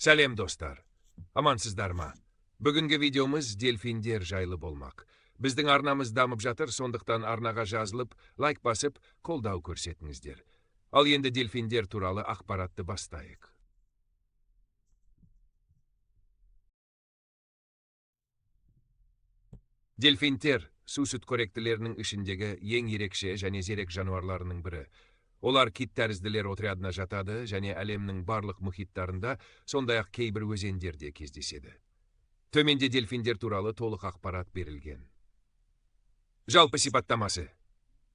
Сәлем достар. Амансыздар ма? Бүгінгі видеомыз дельфиндер жайлы болмақ. Біздің арнамыз дамып жатыр, сондықтан арнаға жазылып, лайк басып, қолдау көрсетіңіздер. Ал енді дельфиндер туралы ақпаратты бастайық. Дельфиндер су сүтқоректілерінің ішіндегі ең ерекше және зерек жануарларының бірі. Олар кит тәрізділер отрядына жатады және әлемнің барлық мұхиттарында, сондай-ақ кейбір өзендерде кездеседі. Төменде дельфиндер туралы толық ақпарат берілген. Жалпы сипаттамасы.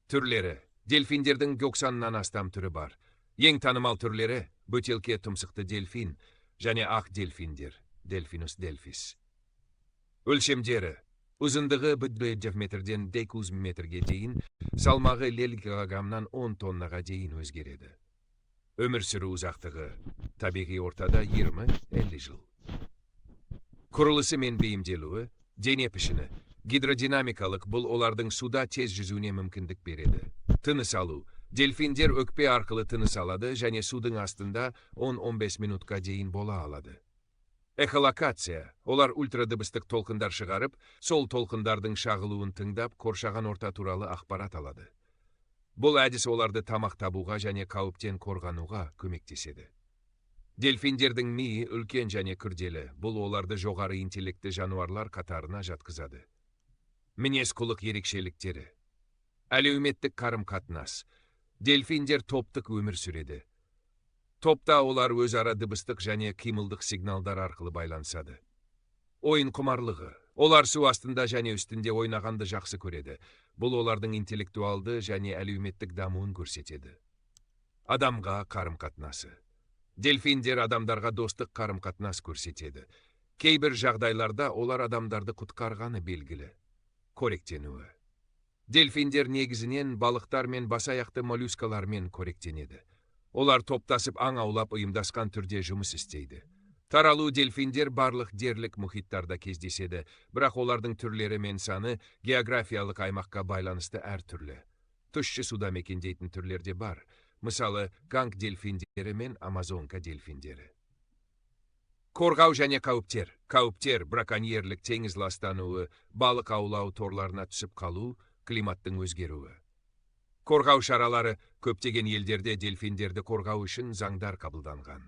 Түрлері. Дельфиндердің 90-нан астам түрі бар. Ең танымал түрлері бөтелке тұмсықты дельфин және ақ дельфиндер, Delphinus delphis. Өлшемдері. Ұзындығы 1,5 метрден 900 метрге дейін, салмағы 50 килограммнан 10 тоннаға дейін өзгереді. Өмір сүру ұзақтығы табиғи ортада 20-50 жыл. Құрылысы мен бейімделуі, дене пішіні. Гидродинамикалық бұл олардың суда тез жүзуіне мүмкіндік береді. Тыныс алу. Дельфиндер өкпе арқылы тыныс алады және судың астында 10-15 минутқа дейін бола алады. Эхолокация. Олар ультрадыбыстық толқындар шығарып, сол толқындардың шағылуын тыңдап, қоршаған орта туралы ақпарат алады. Бұл әдіс оларды тамақ табуға және қауіптен қорғануға көмектеседі. Дельфиндердің миы үлкен және күрделі. Бұл оларды жоғары интеллекті жануарлар қатарына жатқызады. Мінез-құлық ерекшеліктері. Әлеуметтік қарым-қатынас. Дельфиндер топтық өмір сүреді. Топта олар өзара дыбыстық және қимылдық сигналдар арқылы байланысады. Ойын құмарлығы. Олар су астында және үстінде ойнағанды жақсы көреді. Бұл олардың интеллектуалды және әлеуметтік дамуын көрсетеді. Адамға қарым-қатынасы. Дельфиндер адамдарға достық қарым-қатынас көрсетеді. Кейбір жағдайларда олар адамдарды құтқарғаны белгілі. Қоректенуі. Дельфиндер негізінен балықтар мен басаяқты моллюскалармен қоректенеді. Олар топтасып аң аулап ұйымдасқан түрде жұмыс істейді. Таралу. Дельфиндер барлық дерлік мұхиттарда кездеседі, бірақ олардың түрлері мен саны географиялық аймаққа байланысты әртүрлі. Тұщы суда мекендейтін түрлерде бар, мысалы Ганг дельфиндері мен Амазонка дельфиндері. Қорғау және қауіптер. Қауіптер браконьерлік, теңіз ластануы, балық аулау торларына түсіп қалу, климаттың өзгеруі. Қорғау шаралары. Көптеген елдерде дельфиндерді қорғау үшін заңдар қабылданған.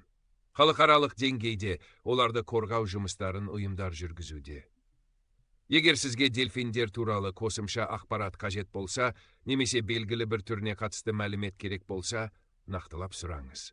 Халықаралық деңгейде оларды қорғау жұмыстарын ұйымдар жүргізуде. Егер сізге дельфиндер туралы қосымша ақпарат қажет болса, немесе белгілі бір түріне қатысты мәлімет керек болса, нақтылап сұраңыз.